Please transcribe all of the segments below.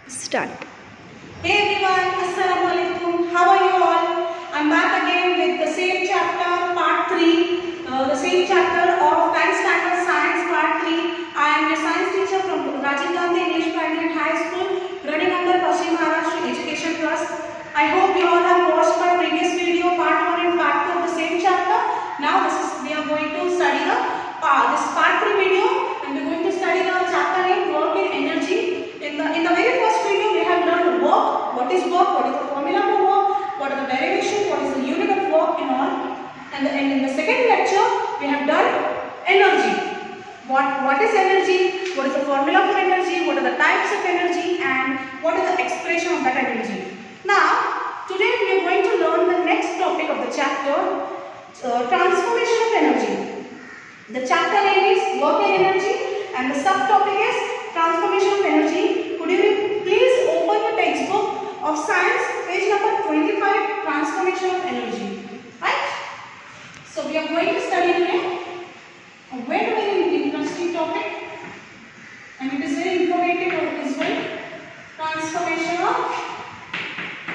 Start. Hey everyone, Assalamu alaikum. How are you all? I'm back again with the same chapter, part 3. The same chapter of 9th Standard Science, part 3. I am your science teacher from Rajiv Gandhi English Primary and High School, running under Paschim Maharashtra Education Trust. I hope you all have watched my previous video, part 1 and part 2 of the same chapter. Now we are going to study this part 3 video, and we are going to study the chapter name Work and Energy. In the very first video, we have learned work, what is work, what is the formula for work, what are the derivation, what is the unit of work and all. And in the second lecture, we have done energy. What is energy, what is the formula for energy, what are the types of energy, and what is the expression of that energy. Now, today we are going to learn the next topic of the chapter, transformation of energy. The chapter name is work and energy, and the subtopic is transformation of energy. Could you please open your textbook of science, page number 25, transformation of energy. Right? So we are going to study today a very, very interesting topic, and it is very informative as well. Transformation of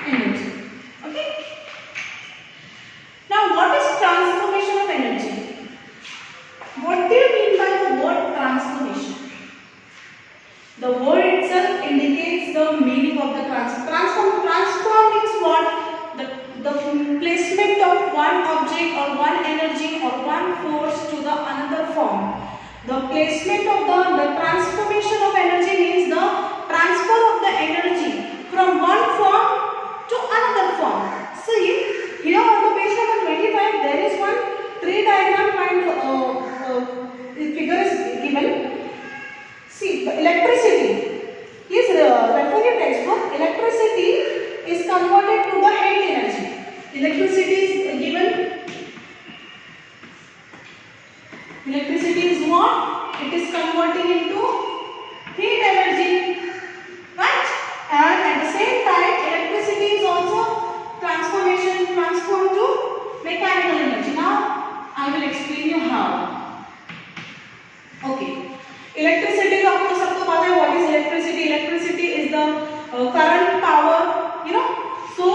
energy. Okay? Now, what is transformation of energy? What do you mean by the word transformation? The word itself indicates the meaning of the transform. Transform means what? The placement of one object or one energy or one force to the another form. The placement of the transformation of energy means the transfer of the energy from one form to another form. See, here on the page number 25, there is one tree diagram and figure is given. See, the electricity is refer your textbook. Electricity is converted to the heat energy. Electricity is given. Electricity is what? It is converting into heat energy, right? And at the same time, electricity is also transformed to mechanical energy. Now, I will explain you how. Okay. Electricity, आपको सबको पता है what is electricity? Electricity is the current power, you know. So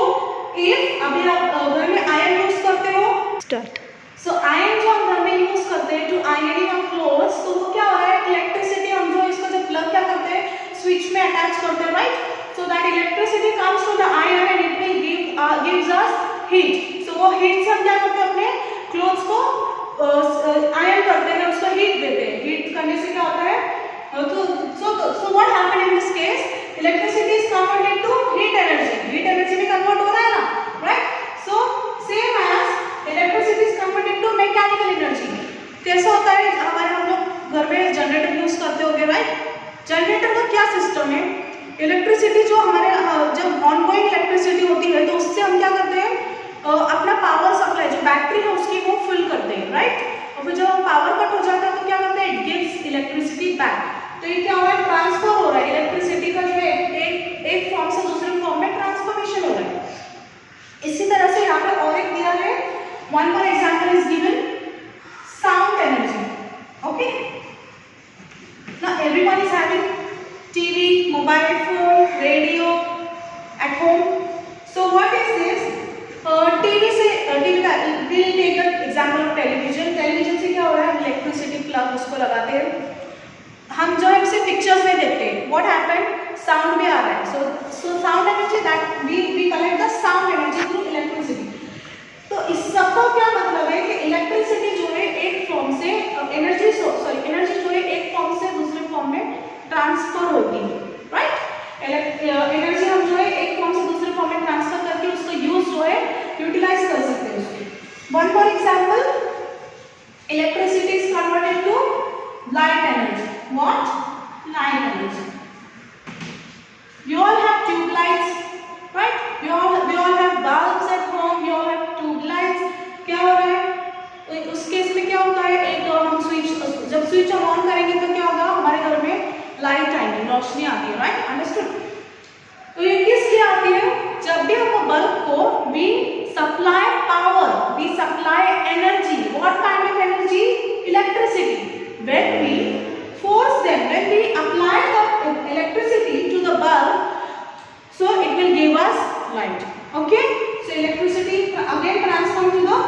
if अभी आप घर में iron use करते हो, Start. so iron जो हम घर में use करते हैं to ironing of clothes, तो वो क्या हो रहा है? Electricity हम जो इसको जब plug क्या करते हैं? Switch में attach करते हैं, right? So that electricity comes to the iron and it will gives us heat. So वो heat से हम क्या करते हैं? अपने clothes को आयन करते हैं, उसको हीट देते हैं. हीट करने से क्या होता है? So what happened in this case? Electricity is converted to heat energy. Heat energy में convert हो रहा है ना, right? So same as electricity is converted to mechanical energy. कैसा होता है? हमारे हम लोग घर में जनरेटर यूज करते होंगे, right? जनरेटर का क्या सिस्टम है? इलेक्ट्रिसिटी जो हमारे जब ऑनगोइंग इलेक्ट्रिसिटी होती है तो उससे हम क्या करते हैं? अपना पावर सप्लाई जो बैटरी है उसकी वो फिल करते हैं, राइट? और फिर जब पावर कट हो जाता है तो क्या करते हैं? It gives electricity back. तो ये क्या हो रहा है? ट्रांसफर हो रहा है. इलेक्ट्रिसिटी का जो है एक फॉर्म से दूसरे फॉर्म में ट्रांसफॉर्मेशन हो रहा है. इसी तरह से यहाँ पे और एक दिया है. One more example is given, sound energy. Okay, now everyone is having TV, mobile phone, radio at home. So what is this? TV से we'll take a example of television. Television से क्या हो रहा है? इलेक्ट्रिसिटी प्लग उसको लगाते हैं. हम जो है उसे पिक्चर्स में देखते हैं. What happened? साउंड भी आ रहा है. So sound energy that we collect the sound energy through electricity. तो इस सबका क्या मतलब है कि इलेक्ट्रिसिटी जो है एक फॉर्म से एनर्जी जो है एक फॉर्म से दूसरे फॉर्म में ट्रांसफर होती है, राइट? एनर्जी हम जो है एक फॉर्म से दूसरे फॉर्म में ट्रांसफर करके उसका यूज जो है यूटिलाइज कर सकते हैं उसको. One for example, electricity is converted to light energy. What? Light energy. You all have tube lights, right? We all have bulbs at home. We all have tube lights. क्या हो रहा है? उस केस में क्या होता है? एक हम जब स्विच हम ऑन करेंगे तो क्या होगा? हमारे घर में लाइट आएगी, रोशनी आती है, राइट? अंडरस्टूड? तो ये किस लिए आती है? जब भी हम बल्ब को we supply power, we supply energy. What kind of energy? Electricity. When we force them, when we apply the electricity to the bulb, it will give us light. Okay, so electricity again transformed to the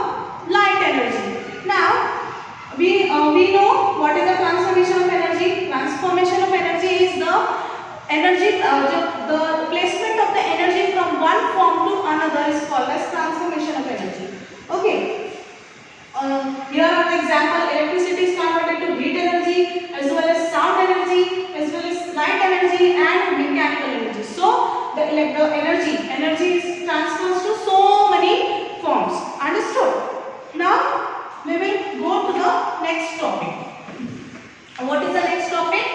light energy. Now we know what is the transformation of energy. Transformation of energy is the energy the placement of the energy from one form to another is called as transformation of energy. Okay, here are the example. Electricity is converted to heat energy, as well as sound energy, as well as light energy and mechanical energy. So the energy is transferred to so many forms. Understood? Now we will go to the next topic. What is the next topic?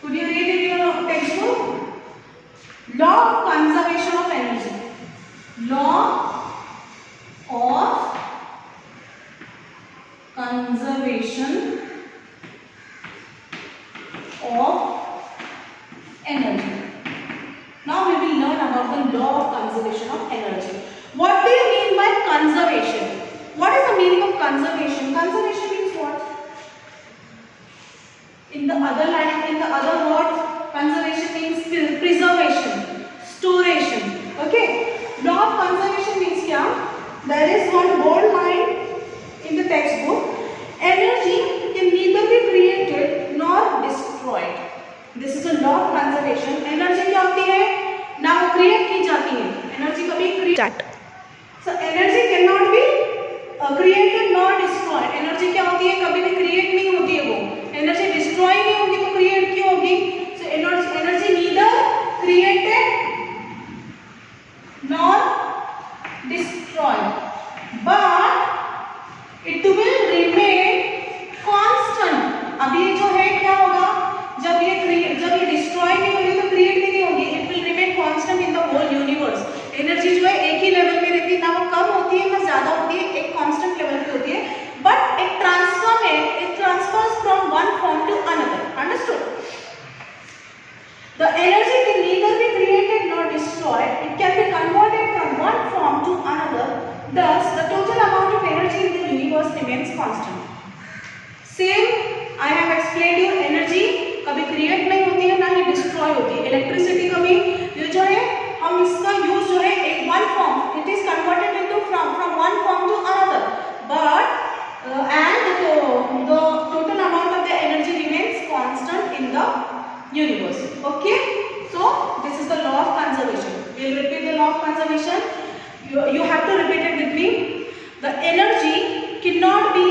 Could you read it in your textbook? Law of conservation of energy. Law of conservation of energy. Now we will learn about the law of conservation of energy. What do you mean by conservation? What is the meaning of conservation? Conservation means what? In the other words, conservation means preservation, storation. Okay. Law of conservation means kya? There is one bold line in the textbook. Energy can neither be created nor destroyed. This is a law of conservation. Energy क्या होती है? ना वो create की जाती है. Energy कभी create. So energy cannot be created nor destroyed. Energy क्या होती है? कभी भी create नहीं होती है वो. Energy destroy नहीं होगी तो create क्यों होगी? So energy neither created nor destroyed, but it will remain constant. अभी जो है क्या होगा? जब ये डिस्ट्रॉय नहीं होगी तो क्रिएट भी नहीं होगी. It will remain constant in the whole universe. Energy जो है एक ही लेवल में रहती है, ना वो कम होती है ना ज्यादा होती है, एक कांस्टेंट लेवल पे होती है. But it transfers from one form to another. Understood? The energy can neither be created nor destroyed. It can be converted from one form to another. Thus, the total amount of energy in the universe remains constant. Same, I have explained you. Energy कभी create नहीं होती है ना ही destroy होती है. Electricity कभी ये जो है हम इसका यूज जो है एक one form, it is converted into from one form to another, but and the total amount of the energy remains constant in the universe. Okay, so this is the law of conservation. We'll repeat the law of conservation. You have to repeat it with me. The energy cannot be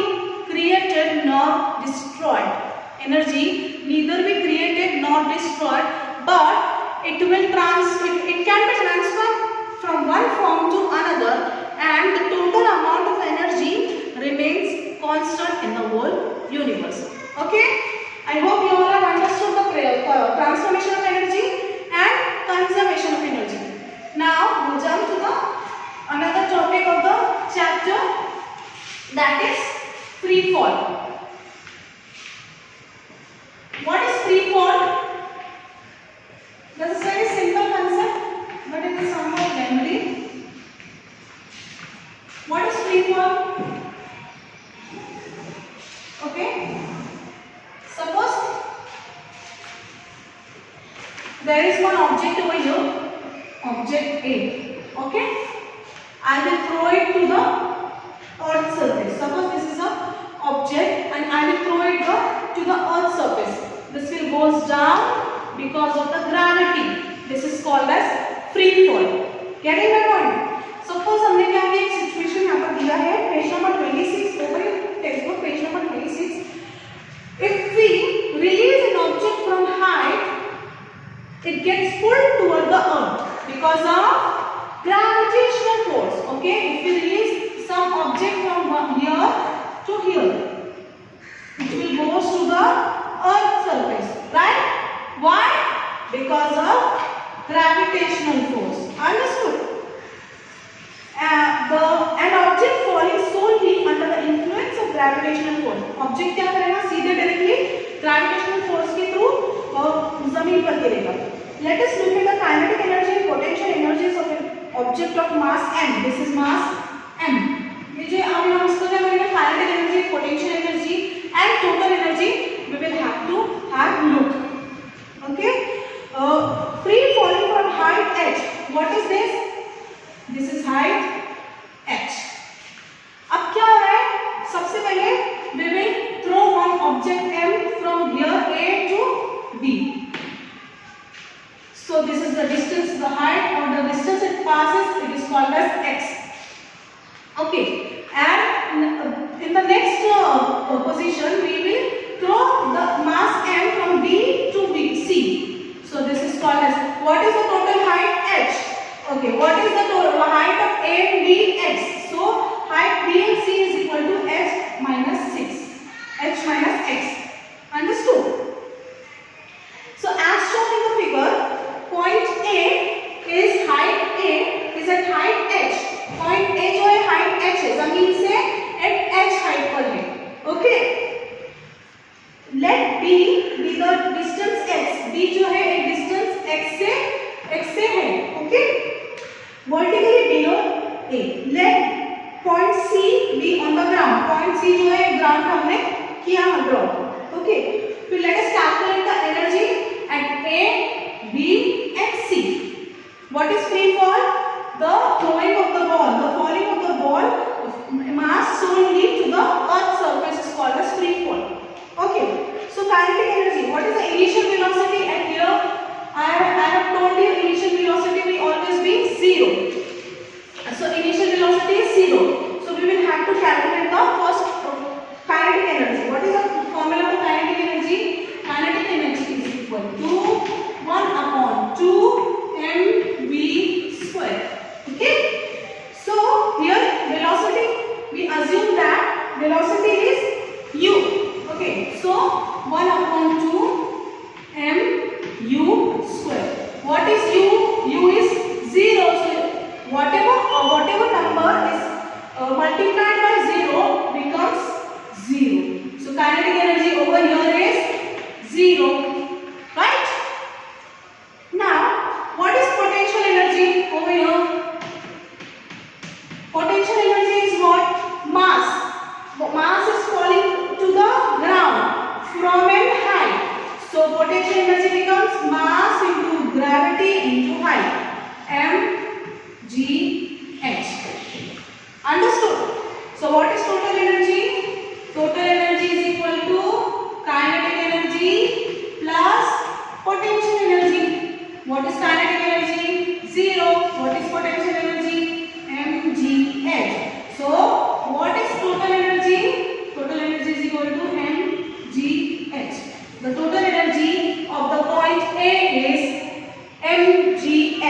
created nor destroyed. Energy neither be created nor destroyed, but it can be transferred from one form to another, and the total amount of energy remains constant in the whole universe. Okay, I hope you all have understood the transformation of energy and conservation of energy. Now we'll jump to the another topic of the chapter, that is free fall. What is free fall? This is a very simple concept, but it is somewhat lengthy. What is free fall? Okay, suppose there is one object over here, object A. Okay, I will throw it to the earth surface. Suppose this is a object and I will throw it to the earth surface. This will goes down because of the gravity. This is called as free fall. Getting my point? Suppose हमने क्या किया, एक situation यहाँ पर दिया है, page number 26 over text book, page number 26. If we release an object from height, it gets pulled toward the earth because of gravitational force. Okay, if we release some object from here to here, it will go to the earth surface, right? Why? Because of gravitational force. Understood? An object falling solely under the influence of gravitational force. Object क्या करेगा? सीधे directly gravitational force के through जमीन पर गिरेगा. Let us look at the kinetic energy and potential energies of an object of mass m. This is mass m. ये जो अब हम इसको क्या करेंगे? Kinetic energy, potential energy and total energy we will have to have look. Okay, free falling from height h. What is this? This is height h. अब क्या हो रहा है? सबसे पहले we will throw one object m from here a to b. So this is the distance, the height or the distance it passes. It is called as x. Okay, and in the next position we will throw the mass m from b to b c. So this is called as, what is the total height? H. Okay, what is the total height of a and b? x. So height b and c is equal to h minus 6, h minus x. Understood? So as shown in the figure, point a is height a is at height h. Point a जो है height h है, जमीन से at h height पर है. Okay. Let b be the distance x. b जो है एक distance x से है. Okay. Vertically below a. Let point c be on the ground. Point c जो है ground पर हमने किया है draw. Okay. फिर let us calculate the energy at a, b and c. What is free fall? The throwing of the ball, the falling of the ball, mass solely to the earth's surface is called as free fall. Okay. So kinetic energy. What is the initial velocity at here? I have told you initial velocity will always be 0. So initial velocity is 0. So we will have to calculate the first kinetic energy. What is the formula for kinetic energy? Kinetic energy is equal to 1 upon 2 mv square. Okay. So here velocity, we assume that velocity is u. Okay. So 1 upon 2 mu square. What is u? U is 0. So whatever number is multiplied by 0 becomes 0. So kinetic energy over here is 0. Right? Now, what is potential energy over here? Potential energy is what? Mass. Mass is falling to the ground from an height. So potential energy becomes mass into gravity into height. mgh. Understood? So what is total energy? Total energy is equal to kinetic energy plus potential energy. What is kinetic energy? 0. What is potential energy? mgh. So what is total energy? Total energy is equal to mgh. The total energy of the point A is mgh,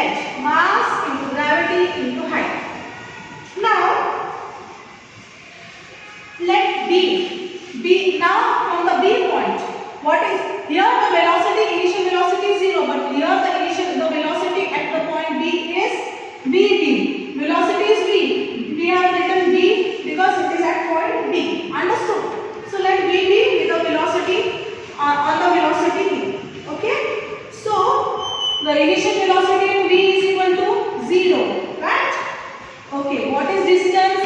mass into gravity into height. Now let B now from the B point. What is here? The velocity, initial velocity is 0, but here the velocity at the point B is vb. Velocity is v. We have written v because it is at point B. Understood? So let v be with the velocity on the velocity v. Okay. So the initial velocity in v is equal to 0. Right? Okay. What is distance?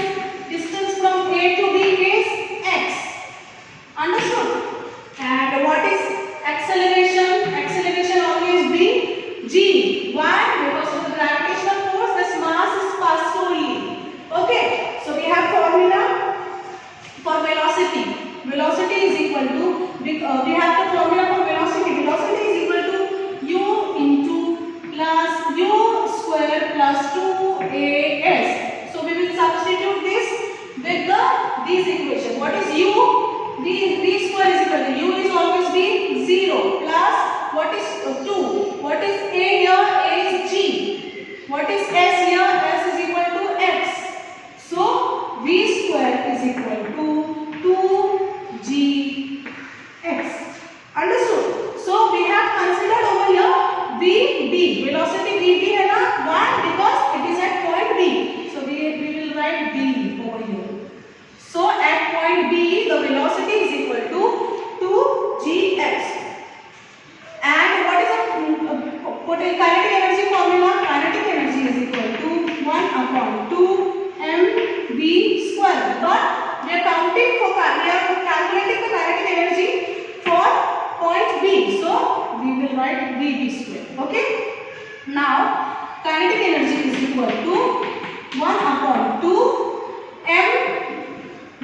Distance from A to B is x. Understood? And what is acceleration? Acceleration always be g. Why? Because of the gravitational force, this mass is passed solely. Okay. So we have formula for velocity. Velocity is equal to, we have the formula for velocity. Velocity is equal to u into plus u square plus 2as. So we will substitute this with these equation. What is u? V square is equal to u is always be 0 plus what is 2? What is a here? A is g. What is s here? S is equal to x. So v square is equal to 2gx. Understood? So we have considered over here vb. Velocity vb है ना? Why? Because it is at point B. So we will write b over here. So at point B, the velocity is equal to 2gx. And what is the kinetic energy formula? Kinetic energy is equal to 1 upon 2 mv square. But we are calculating the kinetic energy for point B. So we will write vb square. Okay. Now kinetic energy is equal to 1 upon 2 m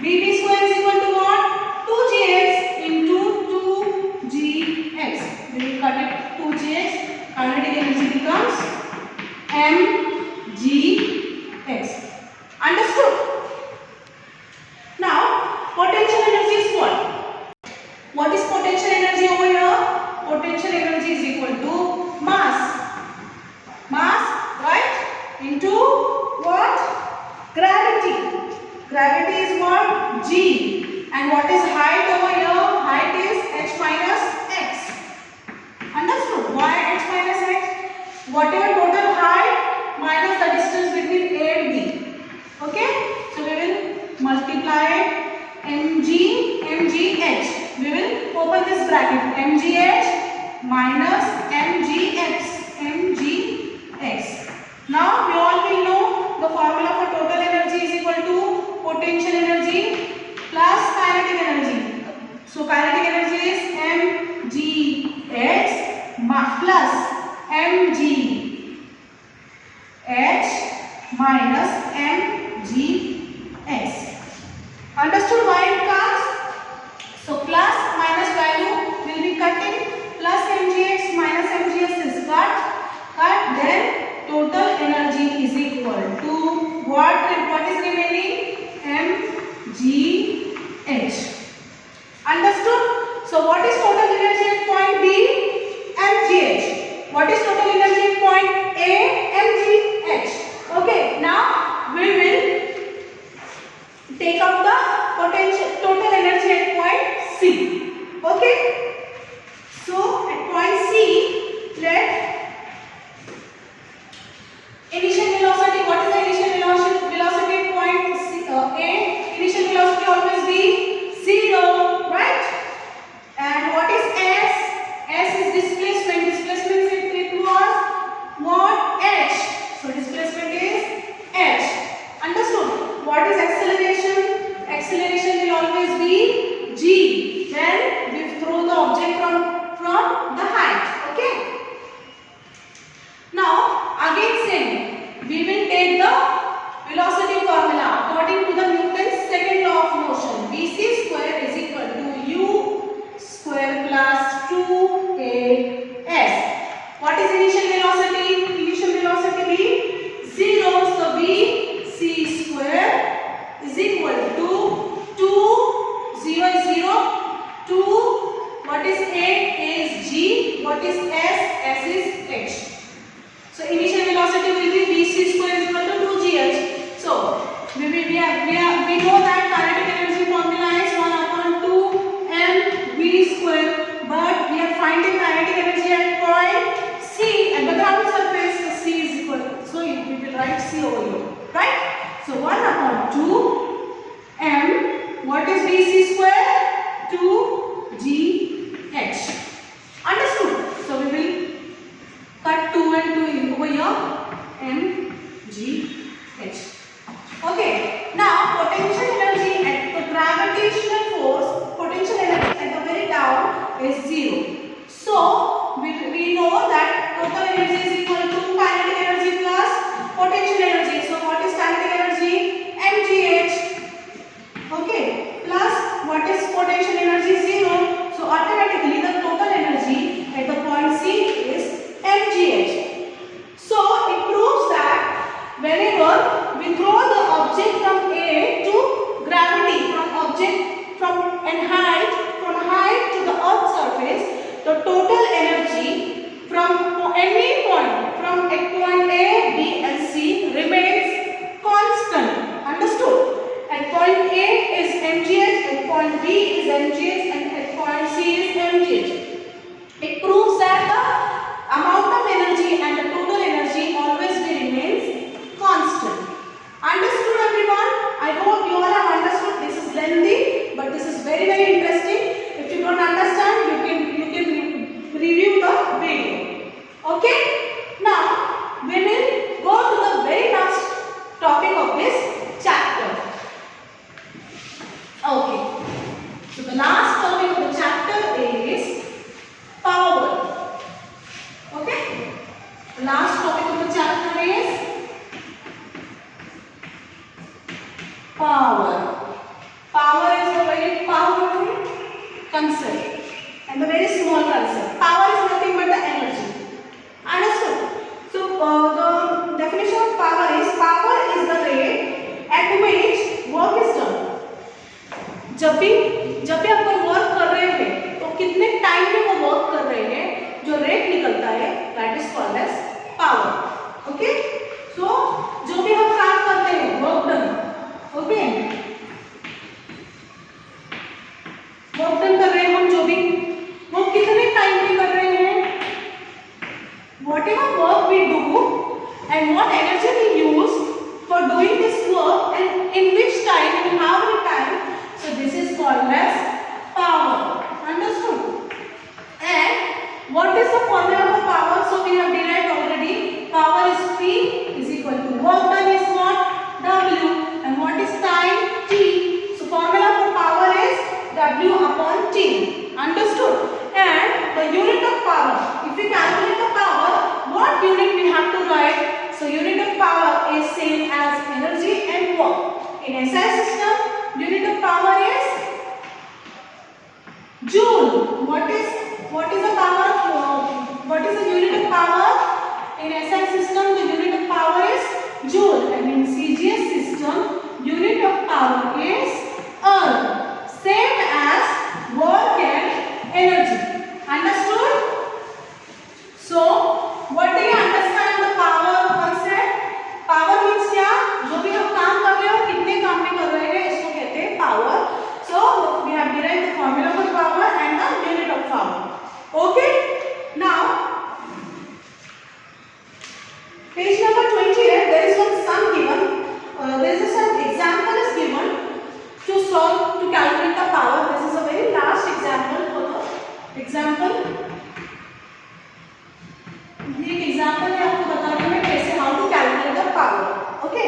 vv square is equal to what? 2gx into 2gx. We will cut it 2gx. Kinetic energy becomes mgx. Understood? Now potential energy is what? What is potential energy over here? Potential energy is equal to mass. Mass, right? Into what? Gravity. Gravity is what? G. And what is height over here? Height is h minus x. Understood? Why h minus x? Whatever total height minus the distance between A and B. Okay? So we will multiply mg, mgh. We will open this bracket. mgh minus mgx. mgx. Now we all will know the formula for total energy is equal to potential energy plus kinetic energy. So kinetic energy is mgx plus mgh minus mgx. Understood why it comes? So plus minus value will be cutting, plus mgx minus mgs is cut, then total energy is equal to what is remaining? mgh. Understood? So what is total energy at point B? mgh. What is total energy at point A? mgh. Okay, now we will take out the potential total energy at point C. Okay, so at point C, let initial velocity. What is the initial velocity at point C, A? Initial velocity always be 0, right? And what is s? S is displacement. Displacement it was what? H. So displacement is h. Understood? What is acceleration? Acceleration will always be g when we throw the object from the height. Okay. Now again same. We will take the velocity formula according to the Newton's second law of motion. Vc square is equal to u square plus 2as. What is initial velocity? Initial velocity be 0. So vc square is equal to 2, 0 is 0, 2, what is A? A is G, what is S? S is H. So initial velocity will be vc square is equal to 2gh. So we know that kinetic energy formula is 1 upon 2 mv square, but we are finding kinetic energy at point C at the ground surface. So C is equal, so we will write C over here, right? So 1 upon 2 m, what is vc square? 2gh. Understood? So we will cut 2 and 2 over here, mgh. Okay, now potential energy at the gravitational force, potential energy at the very down is 0. So we know that total energy is equal to kinetic energy plus potential energy. So what is kinetic energy? mgh. Okay, plus what is potential energy? 0. So automatically the total energy at the point C is mgh. So it proves that whenever we throw the object from A to gravity, from height to the earth surface, the total energy from any point from point A, B and C remains constant. Understood? At point A is mgh, at point B is mgh and at point C is mgh. It proves that the amount of energy and the total energy always remains constant. Understood everyone? I hope you all have understood. This is lengthy but this is very interesting. If you don't understand, you can review the video. Okay? Now we will go to the very last topic of this chapter. Okay. So the last power. Power is a very powerful concept and a very small concept. Power is nothing but the energy. Understood? So the definition of power is the rate at which work is done. जब भी आप कोई work कर रहे हैं तो कितने time में वो वर्क कर रहे हैं, जो रेट निकलता है, that is called as power. Okay, so जो भी हम काम करते हैं, work done, okay, work done कर रहे हैं हम, जो भी वो कितने टाइम में कर रहे हैं, whatever work we do and what energy we use for doing this work and in which time and how many time, so this is called as power. Understood? And what is the formula for power? So we have derived already. Power is P is equal to work done is what? W. And what is time? T. So formula for power is W upon T. Understood? And the unit of power, if we calculate the power, what unit we have to write? So unit of power is same as energy and work. In SI system, unit of power is joule. What is the power? What is the unit of power? In SI system, the unit of power is joule, and in CGS system, unit of power is earth. Same as work and energy. Understood? So, what do you understand the power concept? Power means क्या? जो भी हम काम कर रहे हो, कितने काम में कर रहे हैं, इसको कहते हैं power. So, we have derived the formula for power and the unit of power. Okay? Now, page number 28, there is one sum given. There is some example is given to solve, to calculate the power. This is a very last example for the example. ये एक example है, आपको बता रही हूँ मैं कैसे, how to calculate the power. Okay,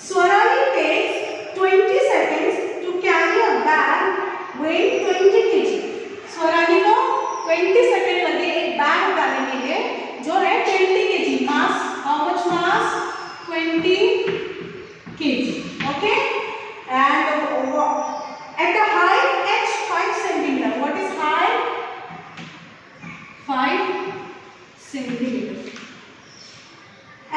Swarali takes 20 seconds to carry a bag weighing 20 kg. Swarali को 20 सेकंड लगे एक बैग उठाने के लिए जो है 20 kg. Mass, how much mass? 20 kg. Okay, and at a height h 5 cm. What is height? 5 centimeter.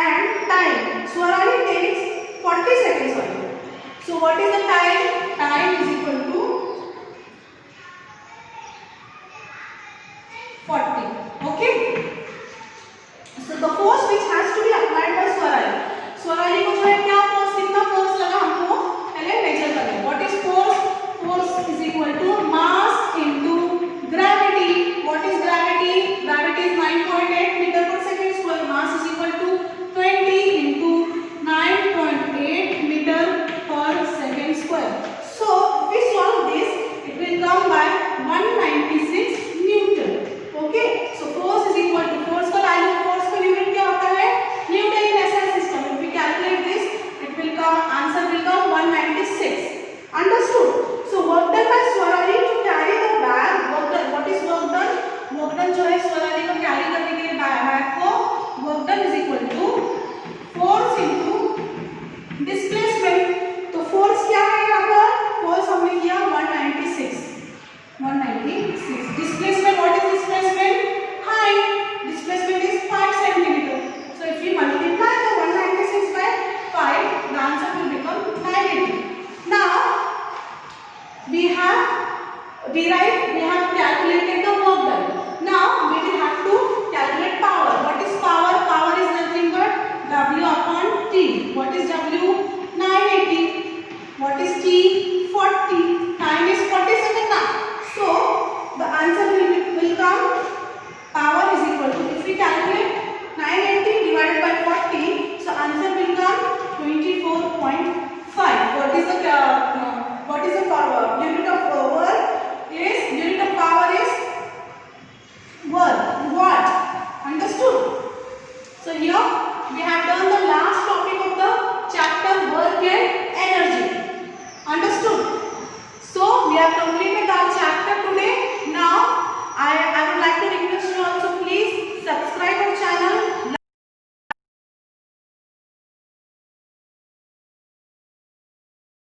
And time, Swarali takes 40 seconds only. So what is the time? Time is equal to 40. Okay. So the force which has to be applied by Swarali. Swarali को जो है क्या force, कितना force लगा हमको पहले measure करना है. What is force? Force is equal to mass into gravity. What is gravity? Gravity is 9.8 meter per second square. Mass is equal to 20 into 9.8 meter per second square. So if we solve this, it will come by 196 Newton. Okay. So force is equal to, force का value, force का unit क्या होता है? Newton in SI system. If we calculate this, it will come, answer will come 196. Understood? So work done by Swarali to carry the bag. Work done. What is work done? Work done जो है Swarali को carry करने के लिए bag को, work done is equal to force into displacement. तो force क्या है यहाँ पर? Force हमने किया 196. Displacement, what is displacement? Height. Displacement is 5 centimeter. So if we multiply the 196 by 5, the answer will become 980. Now we have calculated the work done. Now we will have to calculate power. What is power? Power is nothing but W upon T. What is W? 980. What is T? 40. Time is 40 seconds now. So the answer will come. Power is equal to, if we calculate 980 divided by 40, so answer will come 24.5. What is the power? Unit of work is, unit of power is watt. Understood? So here we have done the last topic of the chapter, work and energy. Understood? So we have completed our chapter.